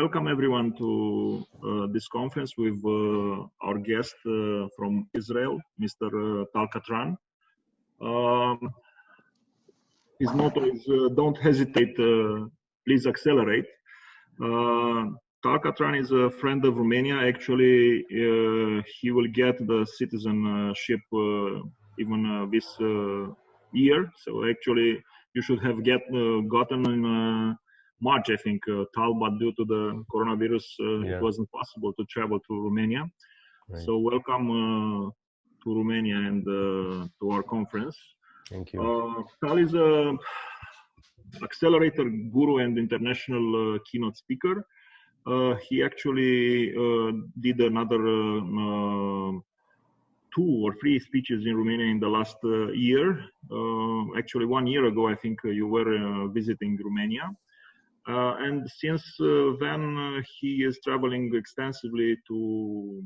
Welcome everyone to this conference with our guest from Israel, Mr. Tal Catran. His motto is don't hesitate, please accelerate. Tal Catran is a friend of Romania. Actually, he will get the citizenship even this year. So actually, you should have gotten in March, I think, Tal, but due to the coronavirus, it wasn't possible to travel to Romania. Right. So welcome to Romania and to our conference. Thank you. Tal is a accelerator guru and international keynote speaker. He actually did another 2 or 3 speeches in Romania in the last year. Actually, 1 year ago, I think you were visiting Romania. And since then, he is traveling extensively to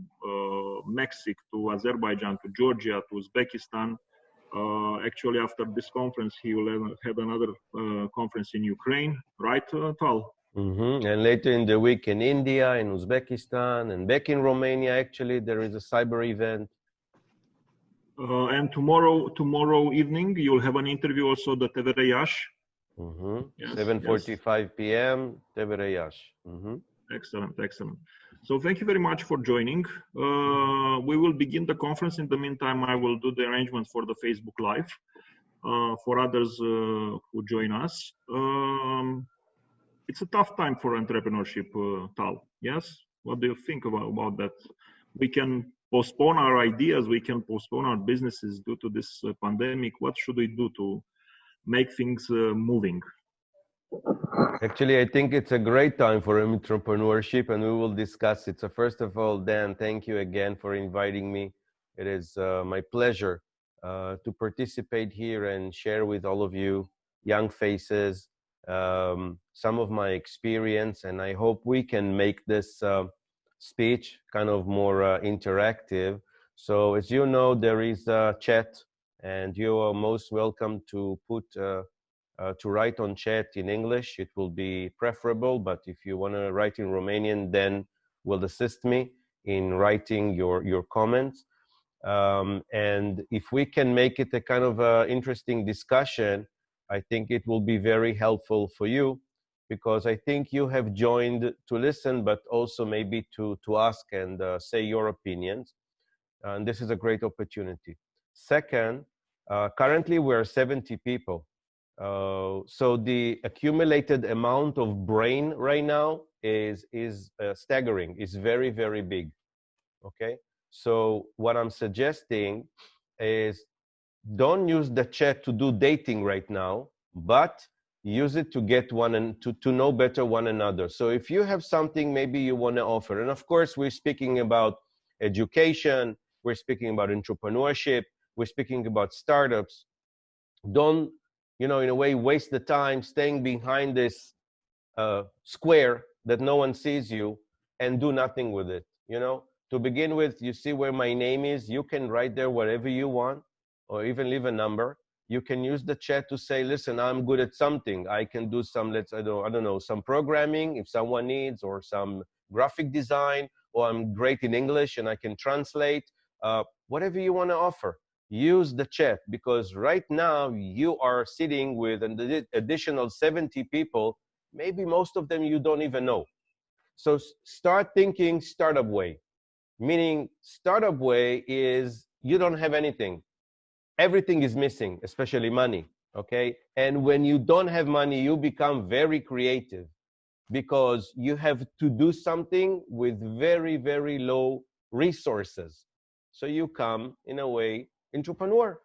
Mexico, to Azerbaijan, to Georgia, to Uzbekistan. Actually, after this conference, he will have another conference in Ukraine, right, Tal? Mm-hmm. And later in the week in India, in Uzbekistan, and back in Romania, actually, there is a cyber event. And tomorrow evening, you'll have an interview also at TEDx Iaşi. Mm-hmm. Yes, 7:45 p.m. TEDx Iaşi. Mm-hmm. Excellent, excellent. So thank you very much for joining. We will begin the conference. In the meantime, I will do the arrangements for the Facebook Live for others who join us. It's a tough time for entrepreneurship, Tal. Yes? What do you think about that? We can postpone our ideas. We can postpone our businesses due to this pandemic. What should we do to make things moving? Actually, I think it's a great time for entrepreneurship, and we will discuss it. So first of all, Dan, thank you again for inviting me. It is my pleasure to participate here and share with all of you young faces some of my experience, and I hope we can make this speech kind of more interactive. So as you know, there is a chat, and you are most welcome to put to write on chat in English. It will be preferable, but if you want to write in Romanian, then will assist me in writing your comments. And if we can make it a kind of interesting discussion, I think it will be very helpful for you, because I think you have joined to listen, but also maybe to ask and say your opinions. And this is a great opportunity. Second, currently we're 70 people. So the accumulated amount of brain right now is staggering. It's very, very big. Okay. So what I'm suggesting is don't use the chat to do dating right now, but use it to get to know better one another. So if you have something maybe you want to offer, and of course we're speaking about education, we're speaking about entrepreneurship, we're speaking about startups. Don't, in a way, waste the time staying behind this square that no one sees you and do nothing with it. To begin with, you see where my name is. You can write there whatever you want, or even leave a number. You can use the chat to say, listen, I'm good at something. I can do some, I don't know, some programming if someone needs, or some graphic design, or I'm great in English and I can translate. Whatever you want to offer. Use the chat, because right now you are sitting with an additional 70 people. Maybe most of them you don't even know. So start thinking startup way. Meaning startup way is you don't have anything. Everything is missing, especially money. Okay. And when you don't have money, you become very creative, because you have to do something with very, very low resources. So you come, in a way, entrepreneur.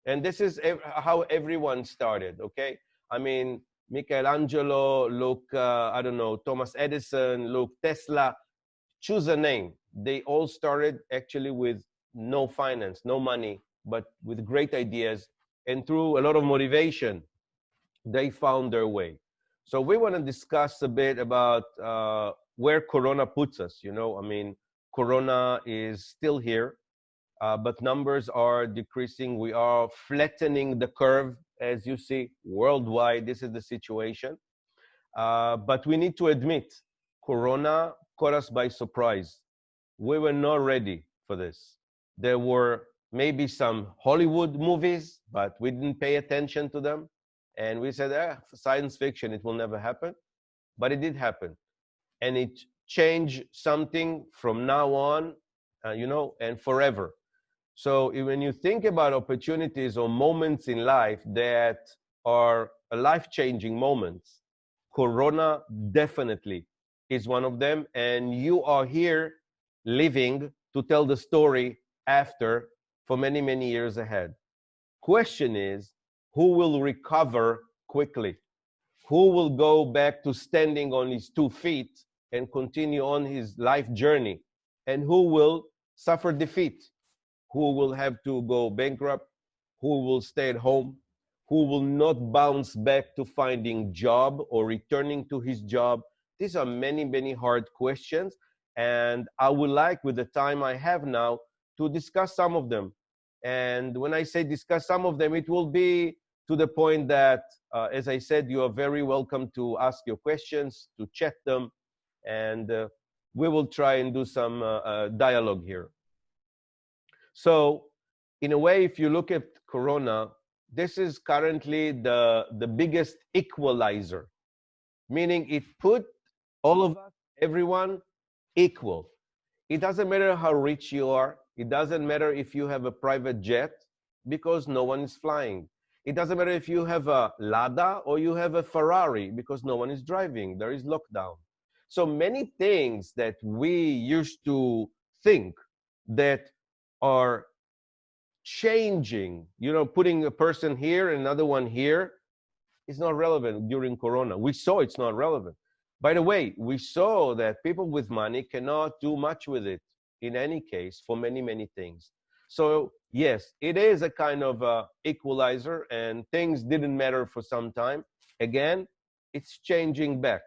And this is how everyone started, okay? I mean, Michelangelo, look, I don't know, Thomas Edison, look, Tesla, choose a name. They all started actually with no finance, no money, but with great ideas. And through a lot of motivation, they found their way. So we want to discuss a bit about where Corona puts us. I mean, Corona is still here. But numbers are decreasing. We are flattening the curve, as you see, worldwide. This is the situation. But we need to admit Corona caught us by surprise. We were not ready for this. There were maybe some Hollywood movies, but we didn't pay attention to them. And we said, science fiction, it will never happen. But it did happen. And it changed something from now on, you know, and forever. So when you think about opportunities or moments in life that are life-changing moments, Corona definitely is one of them. And you are here living to tell the story after for many, many years ahead. Question is, who will recover quickly? Who will go back to standing on his 2 feet and continue on his life journey? And who will suffer defeat? Who will have to go bankrupt? Who will stay at home? Who will not bounce back to finding job or returning to his job? These are many, many hard questions. And I would like, with the time I have now, to discuss some of them. And when I say discuss some of them, it will be to the point that, as I said, you are very welcome to ask your questions, to chat them, and we will try and do some dialogue here. So, in a way, if you look at Corona, this is currently the biggest equalizer, meaning it put all of us, everyone, equal. It doesn't matter how rich you are. It doesn't matter if you have a private jet, because no one is flying. It doesn't matter if you have a Lada or you have a Ferrari, because no one is driving. There is lockdown. So many things that we used to think that are changing, you know, putting a person here and another one here, is not relevant during Corona. We saw it's not relevant. By the way, we saw that people with money cannot do much with it in any case for many, many things. So yes, it is a kind of equalizer, and things didn't matter for some time. Again, it's changing back.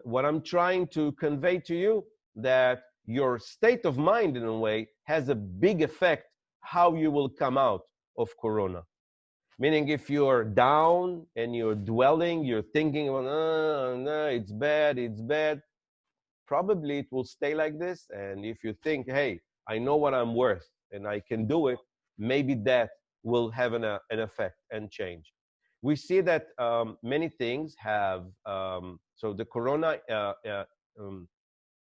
What I'm trying to convey to you, that your state of mind in a way has a big effect how you will come out of Corona. Meaning if you're down and you're dwelling, you're thinking about, no, it's bad, probably it will stay like this. And if you think, hey, I know what I'm worth and I can do it, maybe that will have an effect and change. We see that many things have, so the Corona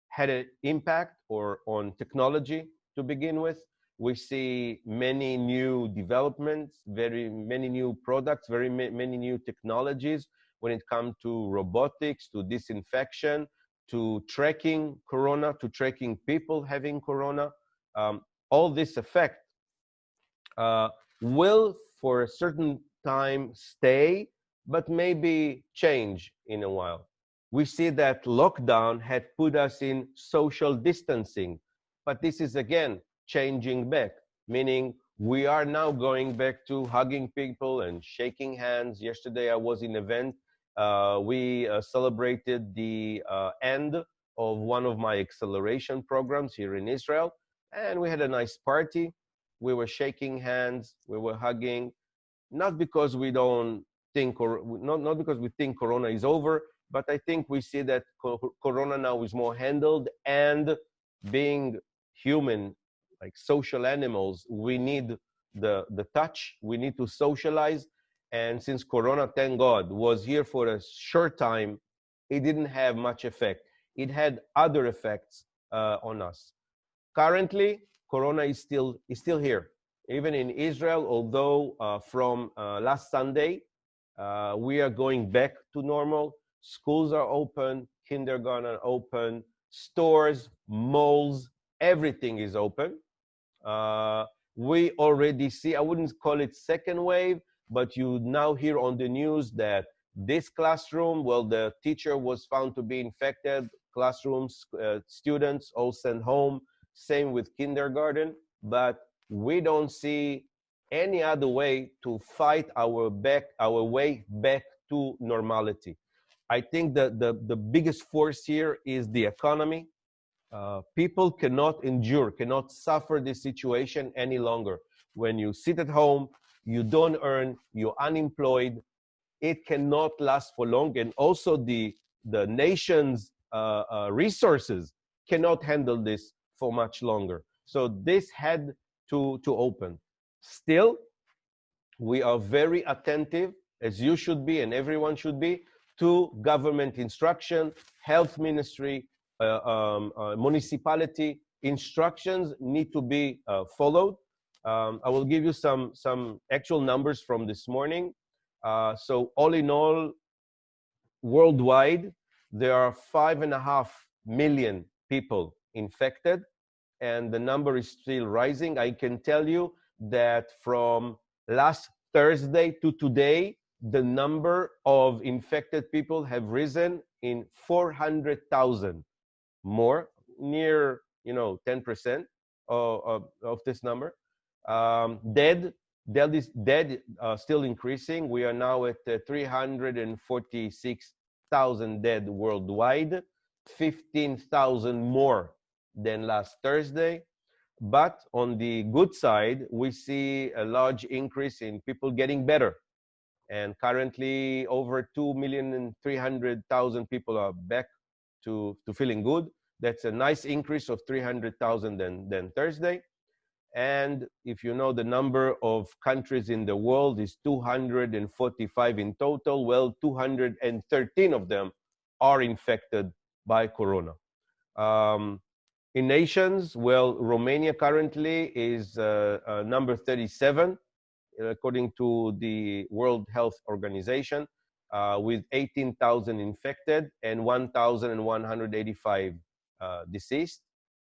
had an impact on technology to begin with. We see many new developments, very many new products, very many new technologies when it comes to robotics, to disinfection, to tracking Corona, to tracking people having Corona. All this effect will for a certain time stay, but maybe change in a while. We see that lockdown had put us in social distancing, but this is again changing back, meaning we are now going back to hugging people and shaking hands. Yesterday I was in an event. We celebrated the end of one of my acceleration programs here in Israel, and we had a nice party. We were shaking hands, we were hugging, not because we don't think, or not because we think Corona is over, but I think we see that Corona now is more handled, and being human, like social animals, we need the touch, we need to socialize. And since Corona, thank God, was here for a short time, it didn't have much effect. It had other effects on us. Currently, Corona is still here. Even in Israel, although from last Sunday, we are going back to normal. Schools are open, kindergarten are open, stores, malls, everything is open. We already see, I wouldn't call it second wave, but you now hear on the news that this classroom, well, the teacher was found to be infected, classrooms, students all sent home, same with kindergarten, but we don't see any other way to fight our way back to normality. I think that the biggest force here is the economy. People cannot endure, cannot suffer this situation any longer. When you sit at home, you don't earn, you're unemployed, it cannot last for long. And also the nation's resources cannot handle this for much longer. So this had to open. Still, we are very attentive, as you should be and everyone should be, to government instruction, health ministry, municipality instructions need to be followed. I will give you some actual numbers from this morning. So all in all, worldwide, there are 5.5 million people infected, and the number is still rising. I can tell you that from last Thursday to today, the number of infected people have risen in 400,000 more, near 10% of this number. Dead still increasing. We are now at 346,000 dead worldwide, 15,000 more than last Thursday. But on the good side, we see a large increase in people getting better. And currently, over 2,300,000 people are back to feeling good. That's a nice increase of 300,000 than Thursday. And if you know the number of countries in the world is 245 in total, well, 213 of them are infected by corona. In nations, well, Romania currently is number 37, according to the World Health Organization, with 18,000 infected and 1,185 deceased.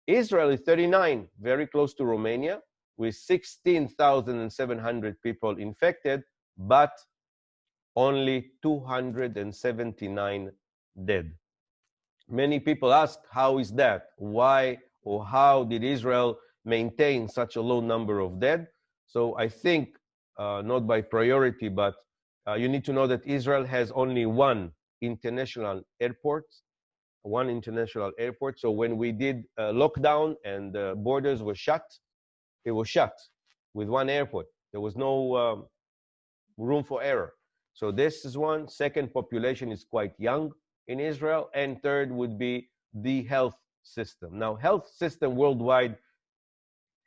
Israel is 39, very close to Romania, with 16,700 people infected, but only 279 dead. Many people ask, how is that? Why or how did Israel maintain such a low number of dead? So I think, not by priority, but you need to know that Israel has only one international airport. So when we did lockdown and the borders were shut, it was shut with one airport. There was no room for error. So this is one. Second, population is quite young in Israel. And third would be the health system. Now, health system worldwide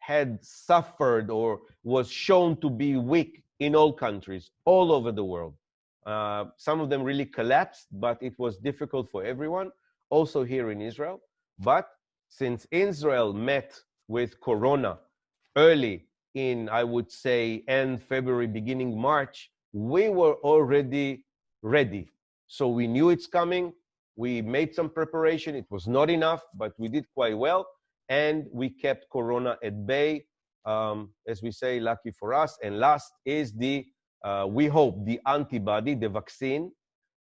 had suffered or was shown to be weak in all countries, all over the world. Some of them really collapsed, but it was difficult for everyone, also here in Israel. But since Israel met with corona early in, I would say, end February, beginning March, we were already ready. So we knew it's coming. We made some preparation. It was not enough, but we did quite well. And we kept corona at bay, as we say, lucky for us. And last is the, we hope, the antibody, the vaccine.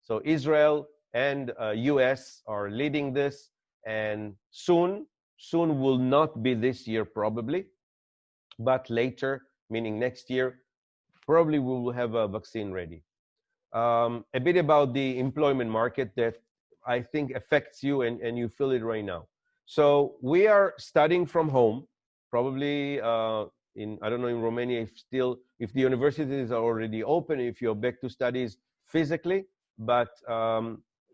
So Israel and US are leading this. And soon will not be this year probably, but later, meaning next year, probably we will have a vaccine ready. A bit about the employment market that I think affects you and you feel it right now. So we are studying from home, probably I don't know in Romania if the universities are already open, if you're back to studies physically, but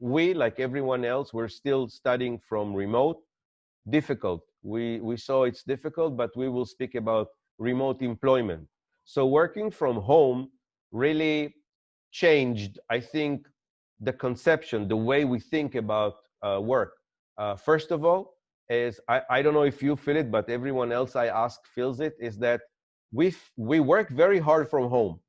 we, like everyone else, we're still studying from remote. Difficult. We saw it's difficult, but we will speak about remote employment. So working from home really changed, I think, the conception, the way we think about work. First of all, is I don't know if you feel it, but everyone else I ask feels it, is that we work very hard from home.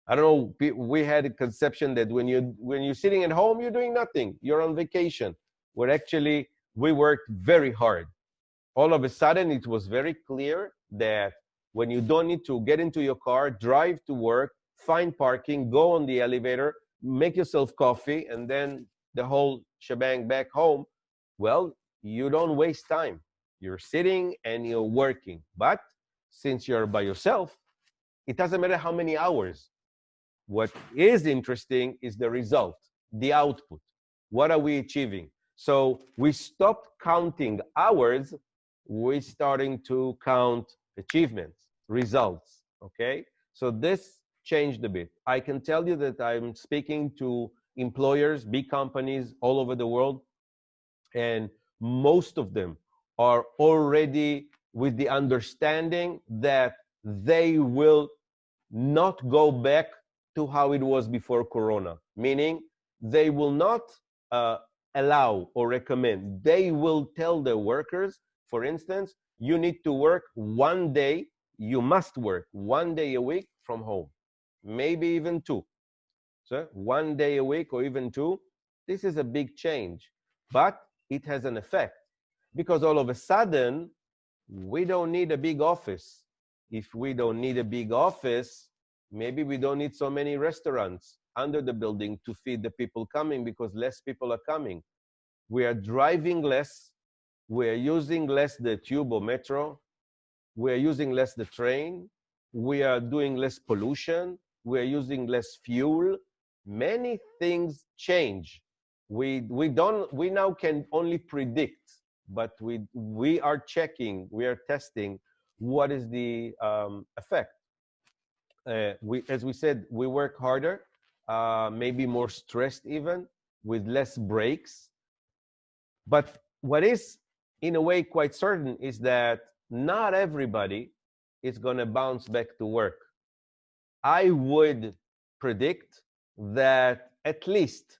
I don't know, we had a conception that when you're sitting at home, you're doing nothing, you're on vacation. Where actually we worked very hard. All of a sudden, it was very clear that when you don't need to get into your car, drive to work, find parking, go on the elevator, make yourself coffee, and then the whole shebang back home, well, you don't waste time. You're sitting and you're working. But since you're by yourself, it doesn't matter how many hours. What is interesting is the result, the output. What are we achieving? So we stopped counting hours. We're starting to count achievements, results, okay? So this changed a bit. I can tell you that I'm speaking to employers, big companies all over the world, And most of them are already with the understanding that they will not go back to how it was before Corona, meaning they will not allow or recommend. They will tell the workers, for instance, you need to work one day, you must work one day a week from home, maybe even two. So one day a week or even two, this is a big change, but it has an effect because all of a sudden, we don't need a big office. If we don't need a big office, maybe we don't need so many restaurants under the building to feed the people coming because less people are coming. We are driving less. We are using less the tube or metro. We are using less the train. We are doing less pollution. We are using less fuel. Many things change. We now can only predict, but we are checking, we are testing what is the effect. As we said, we work harder, maybe more stressed even, with less breaks. But what is, in a way, quite certain is that not everybody is going to bounce back to work. I would predict that at least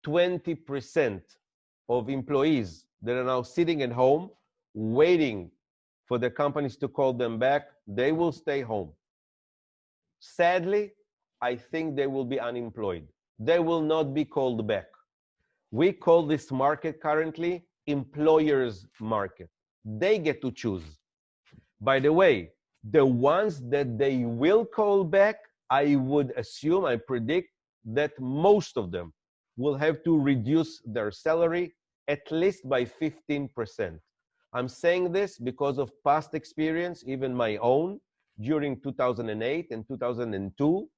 20% of employees that are now sitting at home waiting for the companies to call them back, they will stay home. Sadly, I think they will be unemployed. They will not be called back. We call this market currently employers' market. They get to choose. By the way, the ones that they will call back, I would assume, I predict that most of them will have to reduce their salary at least by 15%. I'm saying this because of past experience, even my own, during 2008 and 2002.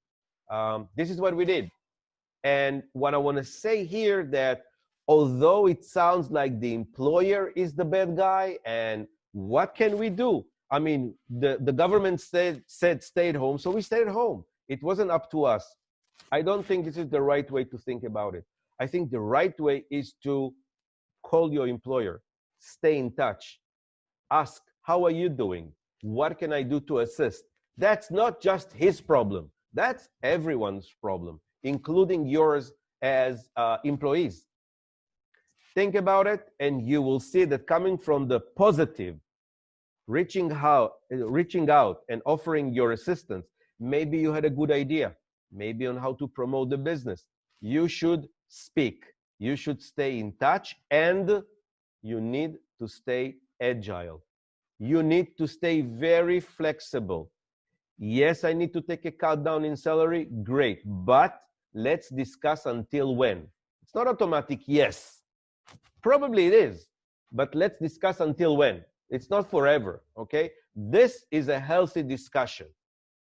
This is what we did. And what I want to say here that although it sounds like the employer is the bad guy and what can we do? I mean, the government said stay at home, so we stayed at home. It wasn't up to us. I don't think this is the right way to think about it. I think the right way is to call your employer, stay in touch, ask, how are you doing? What can I do to assist? That's not just his problem. That's everyone's problem, including yours as employees. Think about it, and you will see that coming from the positive, reaching out and offering your assistance. Maybe you had a good idea, maybe on how to promote the business. You should speak. You should stay in touch, and you need to stay agile. You need to stay very flexible. Yes, I need to take a cut down in salary. Great. But let's discuss until when. It's not automatic, yes. Probably it is. But let's discuss until when. It's not forever, okay? This is a healthy discussion.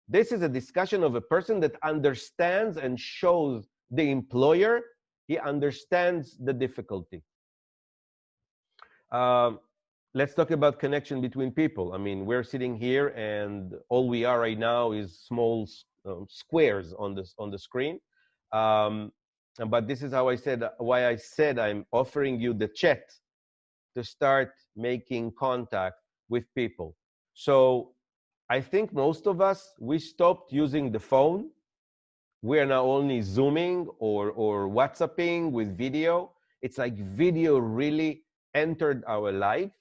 This is a discussion of a person that understands and shows the employer he understands the difficulty. Let's talk about connection between people. I mean, we're sitting here and all we are right now is small squares on the screen. But this is how why I said I'm offering you the chat to start making contact with people. So I think most of us, we stopped using the phone. We are now only Zooming or WhatsApping with video. It's like video really entered our life,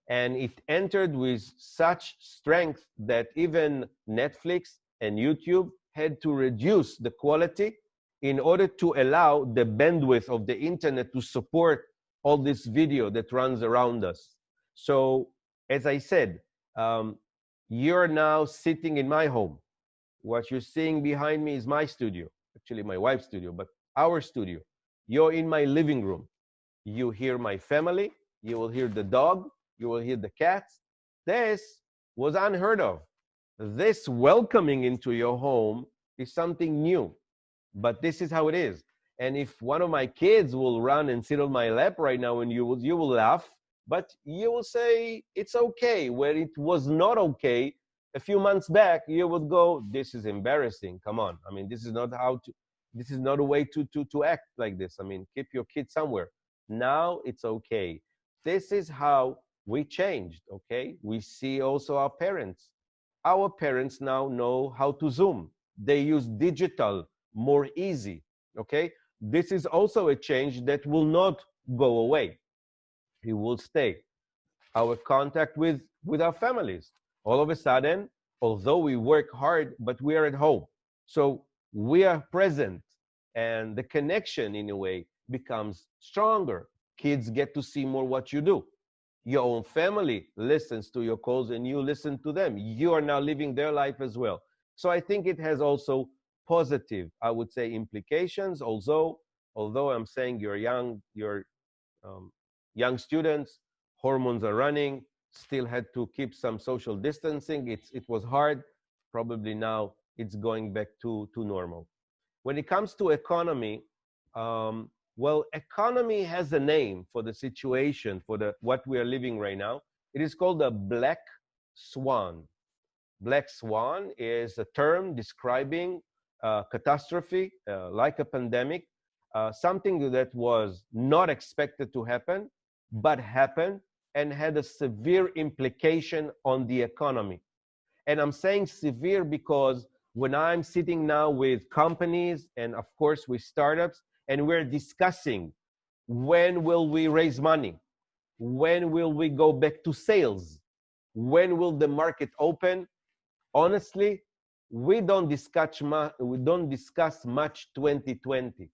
and it entered with such strength that even Netflix and YouTube had to reduce the quality in order to allow the bandwidth of the internet to support all this video that runs around us. So as I said, you're now sitting in my home. What you're seeing behind me is my studio, actually my wife's studio, but our studio. You're in my living room. You hear my family, you will hear the dog, you will hear the cats. This was unheard of. This welcoming into your home is something new, but this is how it is. And if one of my kids will run and sit on my lap right now and you will laugh, but you will say it's okay, where it was not okay a few months back, you would go, this is embarrassing. Come on. I mean, this is not a way to act like this. I mean, keep your kids somewhere. Now it's okay. This is how we changed, okay? We see also our parents. Our parents now know how to Zoom. They use digital more easy, okay? This is also a change that will not go away. It will stay. Our contact with our families. All of a sudden, although we work hard, but we are at home. So we are present, and the connection in a way becomes stronger. Kids get to see more what you do. Your own family listens to your calls and you listen to them. You are now living their life as well. So I think it has also positive, I would say, implications. Although I'm saying you're young students, hormones are running, still had to keep some social distancing. It was hard. Probably now it's going back to normal. When it comes to economy, well, economy has a name for the situation, for what we are living right now. It is called the black swan. Black swan is a term describing catastrophe, like a pandemic, something that was not expected to happen, but happened and had a severe implication on the economy. And I'm saying severe because when I'm sitting now with companies and of course with startups, and we're discussing when will we raise money, when will we go back to sales, when will the market open, honestly, we don't discuss much 2020.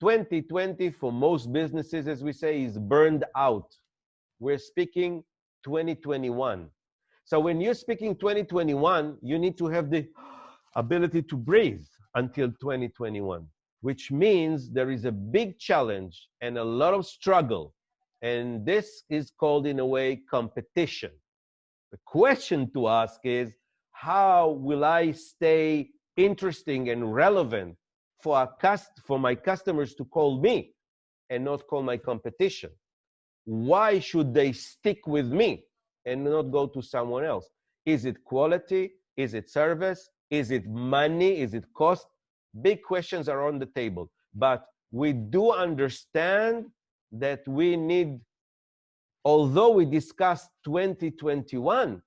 2020 for most businesses, as we say, is burned out. We're speaking 2021. So when you're speaking 2021, you need to have the ability to breathe until 2021, which means there is a big challenge and a lot of struggle. And this is called, in a way, competition. The question to ask is, how will I stay interesting and relevant for my customers to call me and not call my competition? Why should they stick with me and not go to someone else? Is it quality? Is it service? Is it money? Is it cost? Big questions are on the table. But we do understand that we need, although we discussed 2021,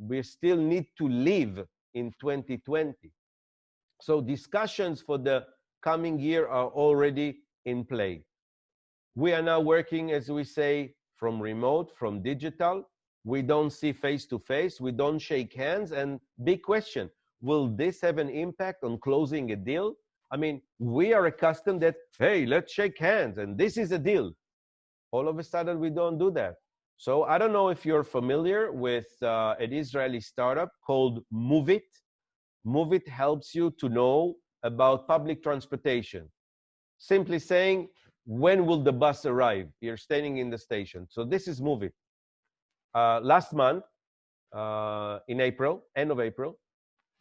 we still need to live in 2020. So discussions for the coming year are already in play. We are now working, as we say, from remote, from digital. We don't see face to face. We don't shake hands. And big question, will this have an impact on closing a deal? I mean, we are accustomed that, hey, let's shake hands and this is a deal. All of a sudden, we don't do that. So I don't know if you're familiar with an Israeli startup called Moveit. Moveit helps you to know about public transportation. Simply saying, when will the bus arrive? You're standing in the station. So this is Moveit. Last month, in April, end of April,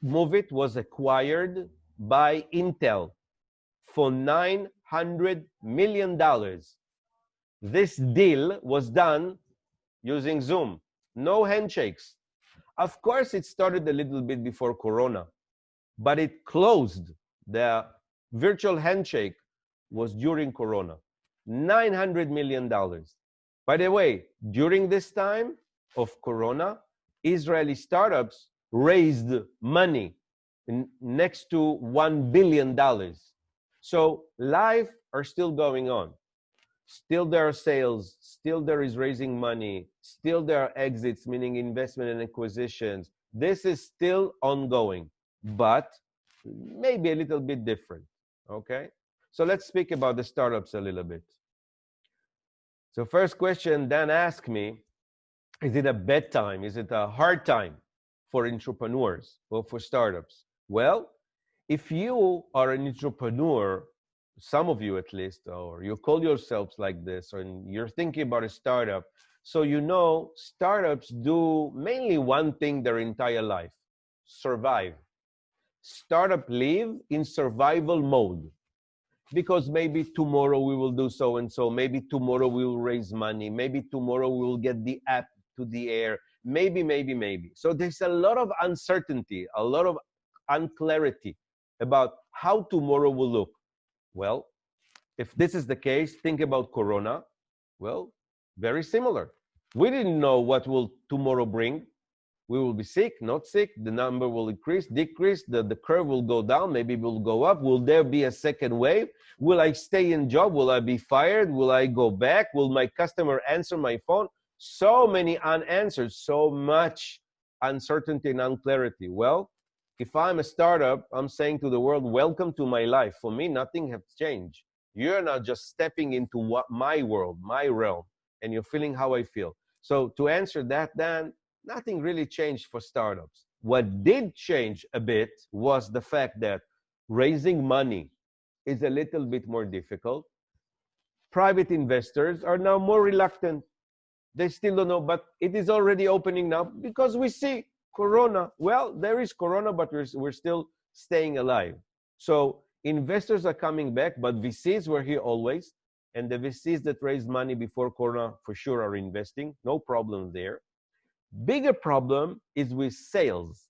Moveit was acquired by Intel for $900 million. This deal was done using Zoom, no handshakes. Of course, it started a little bit before Corona, but it closed. The virtual handshake was during Corona. $900 million. By the way, during this time of Corona, Israeli startups raised money next to $1 billion. So life are still going on. Still there are sales, still there is raising money, still there are exits, meaning investment and acquisitions. This is still ongoing, but maybe a little bit different, okay? So let's speak about the startups a little bit. So first question Dan asked me, is it a bad time? Is it a hard time for entrepreneurs or for startups? Well, if you are an entrepreneur, some of you at least, or you call yourselves like this, or you're thinking about a startup, so you know startups do mainly one thing their entire life: survive. Startup live in survival mode, because maybe tomorrow we will do so and so, maybe tomorrow we will raise money, maybe tomorrow we will get the app to the air, maybe. So there's a lot of uncertainty, a lot of unclarity about how tomorrow will look. Well, if this is the case, think about Corona. Well, very similar. We didn't know what will tomorrow bring. We will be sick, not sick. The number will increase, decrease. The curve will go down. Maybe it will go up. Will there be a second wave? Will I stay in job? Will I be fired? Will I go back? Will my customer answer my phone? So many unanswered, so much uncertainty and unclarity. Well, if I'm a startup, I'm saying to the world, welcome to my life. For me, nothing has changed. You're not just stepping into my world, my realm, and you're feeling how I feel. So to answer that, Dan, nothing really changed for startups. What did change a bit was the fact that raising money is a little bit more difficult. Private investors are now more reluctant. They still don't know, but it is already opening now because we see Corona. Well, there is Corona, but we're still staying alive. So investors are coming back, but VCs were here always. And the VCs that raised money before Corona for sure are investing. No problem there. Bigger problem is with sales.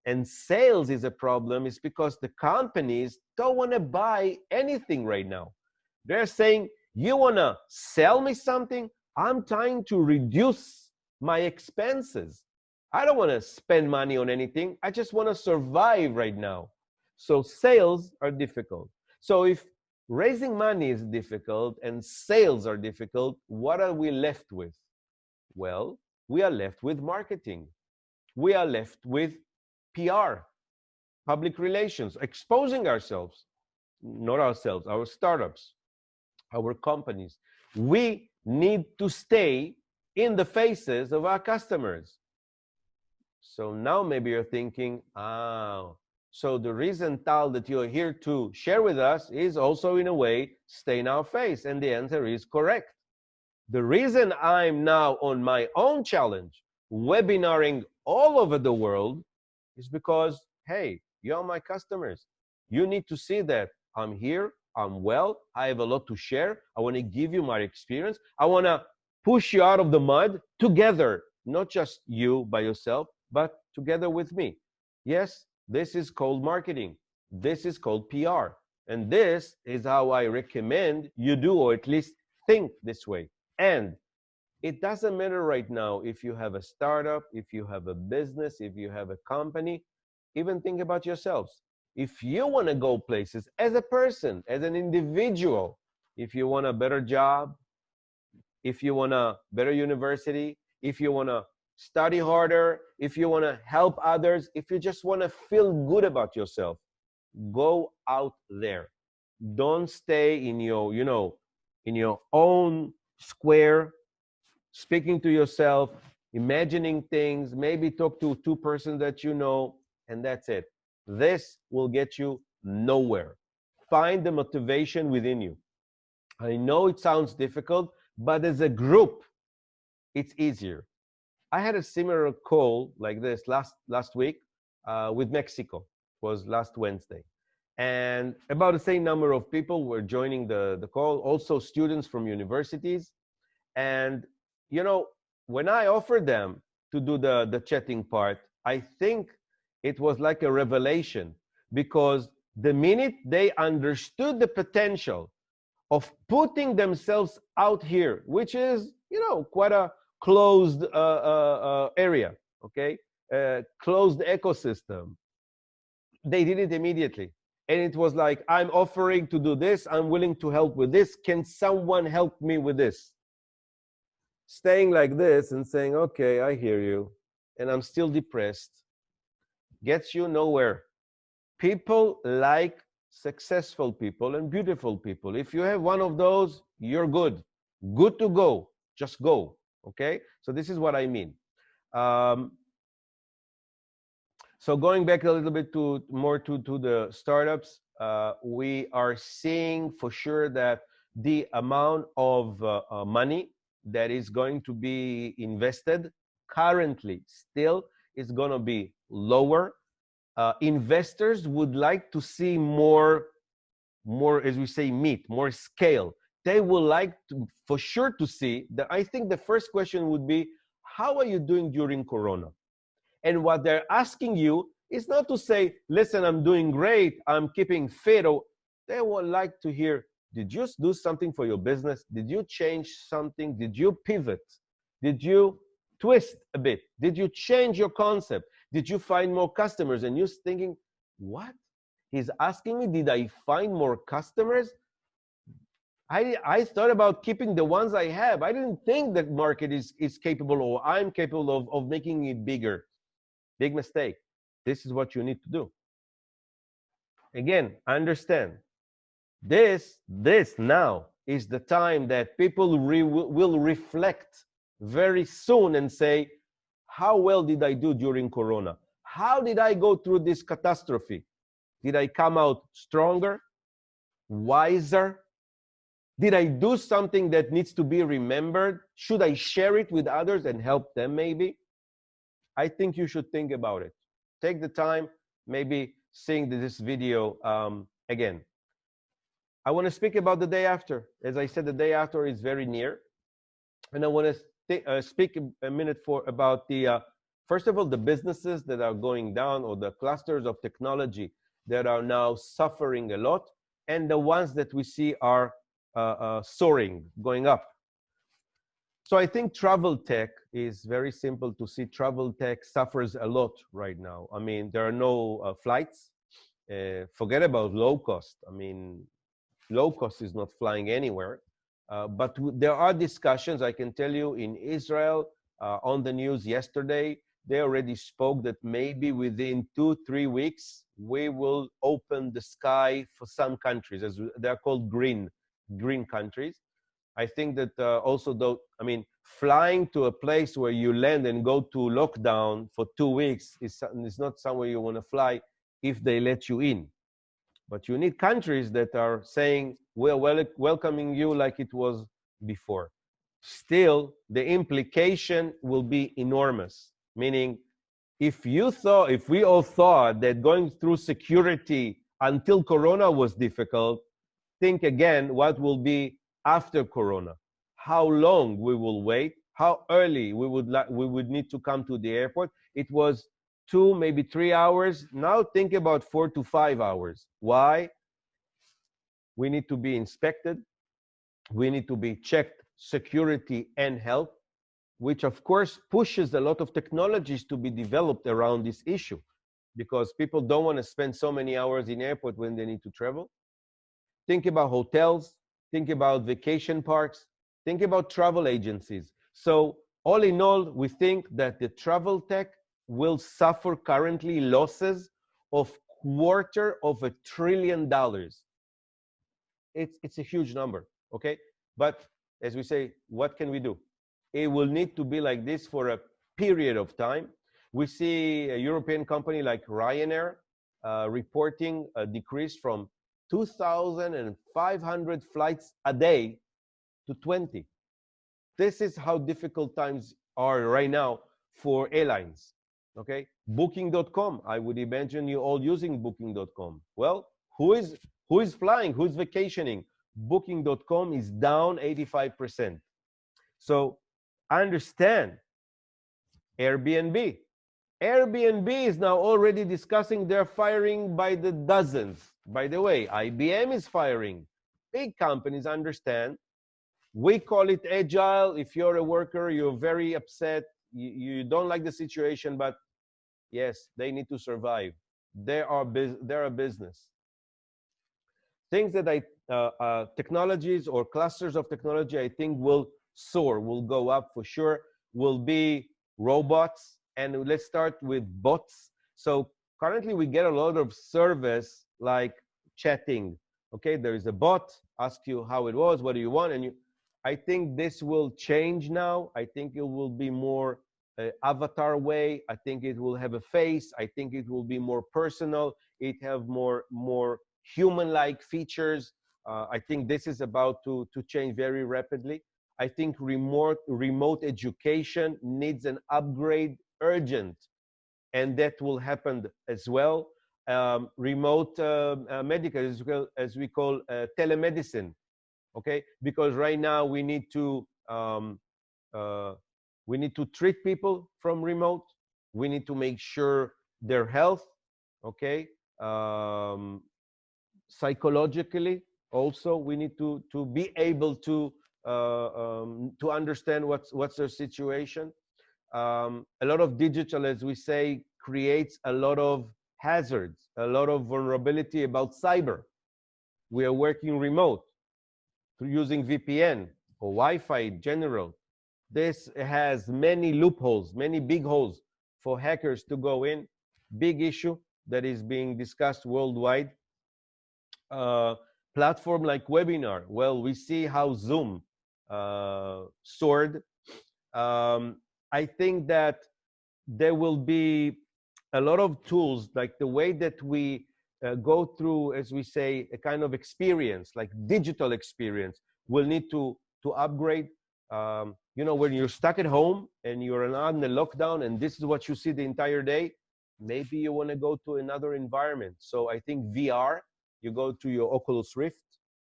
And sales is a problem is because the companies don't want to buy anything right now. They're saying, you want to sell me something? I'm trying to reduce my expenses. I don't want to spend money on anything. I just want to survive right now. So sales are difficult. So if raising money is difficult and sales are difficult, what are we left with? Well, we are left with marketing. We are left with PR, public relations, exposing ourselves, not ourselves, our startups, our companies. We need to stay in the faces of our customers. So now maybe you're thinking, so the reason, Tal, that you're here to share with us is also in a way stay in our face. And the answer is correct. The reason I'm now on my own challenge, webinaring all over the world, is because, hey, you're my customers. You need to see that I'm here, I'm well, I have a lot to share. I want to give you my experience. I want to push you out of the mud together, not just you by yourself, but together with me. Yes, this is called marketing. This is called PR. And this is how I recommend you do, or at least think this way. And it doesn't matter right now if you have a startup, if you have a business, if you have a company, even think about yourselves. If you want to go places as a person, as an individual, if you want a better job, if you want a better university, if you want to study harder, if you want to help others, if you just want to feel good about yourself, go out there. Don't stay in your, in your own square, speaking to yourself, imagining things, maybe talk to two persons that you know, and that's it. This will get you nowhere. Find the motivation within you. I know it sounds difficult, but as a group, it's easier. I had a similar call like this last week with Mexico. It was last Wednesday. And about the same number of people were joining the call, also students from universities. And, when I offered them to do the chatting part, I think it was like a revelation, because the minute they understood the potential of putting themselves out here, which is, quite a closed area, okay, closed ecosystem, they did it immediately. And it was like, I'm offering to do this. I'm willing to help with this. Can someone help me with this? Staying like this and saying, okay, I hear you, and I'm still depressed, gets you nowhere. People like successful people and beautiful people. If you have one of those, you're good. Good to go. Just go. Okay? So this is what I mean. So going back a little bit more to the startups, we are seeing for sure that the amount of money that is going to be invested currently still is going to be lower. Investors would like to see more, as we say, meat, more scale. They would like to, for sure, to see that. I think the first question would be, how are you doing during Corona? And what they're asking you is not to say, listen, I'm doing great, I'm keeping fit. Or they would like to hear, Did you do something for your business? Did you change something? Did you pivot? Did you twist a bit? Did you change your concept? Did you find more customers? And you're thinking, what? He's asking me, did I find more customers? I thought about keeping the ones I have. I didn't think that market is capable, or I'm capable of making it bigger. Big mistake. This is what you need to do. Again, understand. This now is the time that people will reflect very soon and say, how well did I do during Corona? How did I go through this catastrophe? Did I come out stronger, wiser? Did I do something that needs to be remembered? Should I share it with others and help them maybe? I think you should think about it. Take the time, maybe seeing this video again. I want to speak about the day after. As I said, the day after is very near. And I want to speak a minute about the, first of all, the businesses that are going down, or the clusters of technology that are now suffering a lot, and the ones that we see are soaring, going up. So I think travel tech is very simple to see. Travel tech suffers a lot right now. I mean, there are no flights. Forget about low cost. I mean, low cost is not flying anywhere. But there are discussions, I can tell you, in Israel, on the news yesterday, they already spoke that maybe within 2-3 weeks, we will open the sky for some countries, as they're called green countries. I think that also, though, I mean, flying to a place where you land and go to lockdown for 2 weeks is not somewhere you want to fly if they let you in. But you need countries that are saying, we're welcoming you like it was before. Still, the implication will be enormous. Meaning, if we all thought that going through security until Corona was difficult, think again what will be after Corona. How long we will wait, how early we would need to come to the airport. It was 2, maybe 3 hours. Now think about 4 to 5 hours. Why? We need to be inspected. We need to be checked, security and health, which of course pushes a lot of technologies to be developed around this issue, because people don't want to spend so many hours in airport when they need to travel. Think about hotels, think about vacation parks, think about travel agencies. So all in all, we think that the travel tech will suffer currently losses of $250 billion. It's a huge number, okay? But as we say, what can we do? It will need to be like this for a period of time. We see a European company like Ryanair reporting a decrease from 2,500 flights a day to 20. This is how difficult times are right now for airlines, okay? Booking.com, I would imagine you all using Booking.com. Well, who is flying? Who's vacationing? Booking.com is down 85%. So understand Airbnb. Airbnb is now already discussing they're firing by the dozens. By the way, IBM is firing. Big companies understand. We call it agile. If you're a worker, you're very upset. You don't like the situation, but yes, they need to survive. They're a business. Things that technologies or clusters of technology, I think will soar, will go up for sure, will be robots. And let's start with bots. So currently we get a lot of service like chatting. Okay, there is a bot, ask you how it was, what do you want? And I think this will change now. I think it will be more avatar way. I think it will have a face. I think it will be more personal. It have more human-like features. I think this is about to change very rapidly. I think remote education needs an upgrade urgent, and that will happen as well. Remote medical, as we call telemedicine, okay? Because right now we need to treat people from remote. We need to make sure their health, okay, psychologically, Also, we need to be able to understand what's their situation. A lot of digital, as we say, creates a lot of hazards, a lot of vulnerability about cyber. We are working remote through using VPN or Wi-Fi in general. This has many loopholes, many big holes for hackers to go in. Big issue that is being discussed worldwide. Platform like webinar, well, we see how Zoom soared. I think that there will be a lot of tools, like the way that we go through, as we say, a kind of experience, like digital experience, will need to upgrade. You know, when you're stuck at home and you're on the lockdown and this is what you see the entire day, maybe you want to go to another environment. So I think VR, you go to your Oculus Rift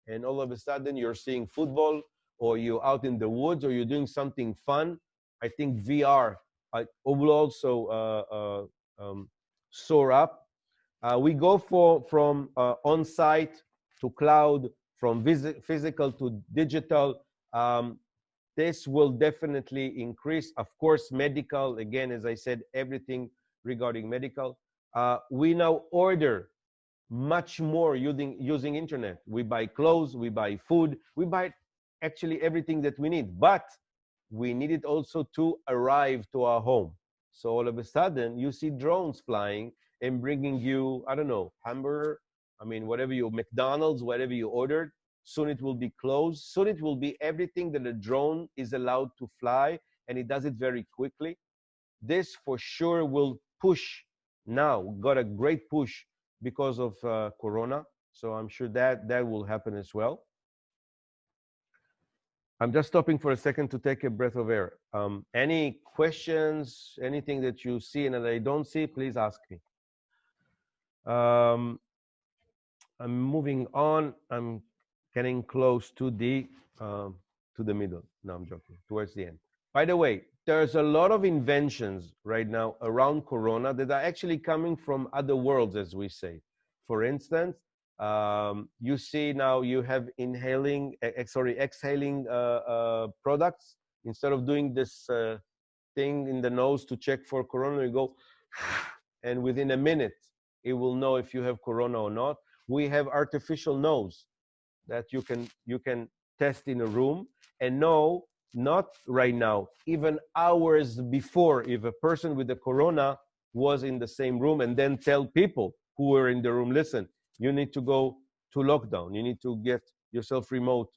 and all of a sudden you're seeing football, or you're out in the woods, or you're doing something fun. I think VR will also soar up. We go from on-site to cloud, from physical to digital. This will definitely increase. Of course, medical, again, as I said, everything regarding medical. We now order much more using internet. We buy clothes, we buy food, we buy actually everything that we need, but we need it also to arrive to our home. So all of a sudden you see drones flying and bringing you, I don't know, hamburger, I mean, whatever you, McDonald's, whatever you ordered. Soon it will be closed. Soon it will be everything that a drone is allowed to fly, and it does it very quickly. This for sure will push. Now got a great push because of Corona. So I'm sure that will happen as well. I'm just stopping for a second to take a breath of air. Any questions, anything that you see and that I don't see, please ask me. I'm moving on. I'm getting close to the middle. No, I'm joking, towards the end. By the way, there's a lot of inventions right now around Corona that are actually coming from other worlds, as we say. For instance, you see now you have exhaling products. Instead of doing this thing in the nose to check for Corona, you go, and within a minute, it will know if you have Corona or not. We have artificial nose that you can test in a room and know, not right now, even hours before, if a person with the Corona was in the same room, and then tell people who were in the room, listen, you need to go to lockdown. You need to get yourself remote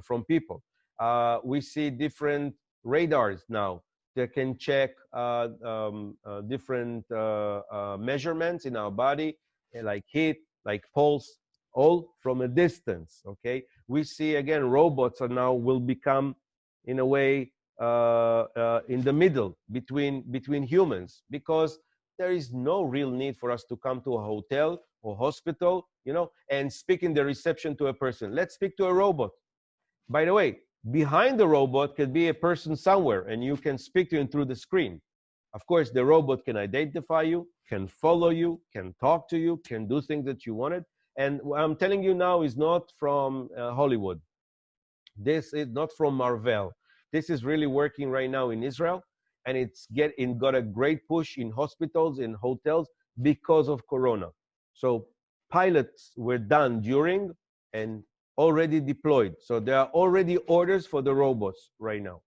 from people. We see different radars now that can check different measurements in our body, like heat, like pulse, all from a distance, okay? We see, again, robots are now will become, in a way, in the middle between humans, because there is no real need for us to come to a hotel or hospital, you know, and speak in the reception to a person. Let's speak to a robot. By the way, behind the robot could be a person somewhere, and you can speak to him through the screen. Of course, the robot can identify you, can follow you, can talk to you, can do things that you wanted. And what I'm telling you now is not from Hollywood. This is not from Marvel. This is really working right now in Israel, and it's got a great push in hospitals, in hotels, because of Corona. So pilots were done during and already deployed. So there are already orders for the robots right now.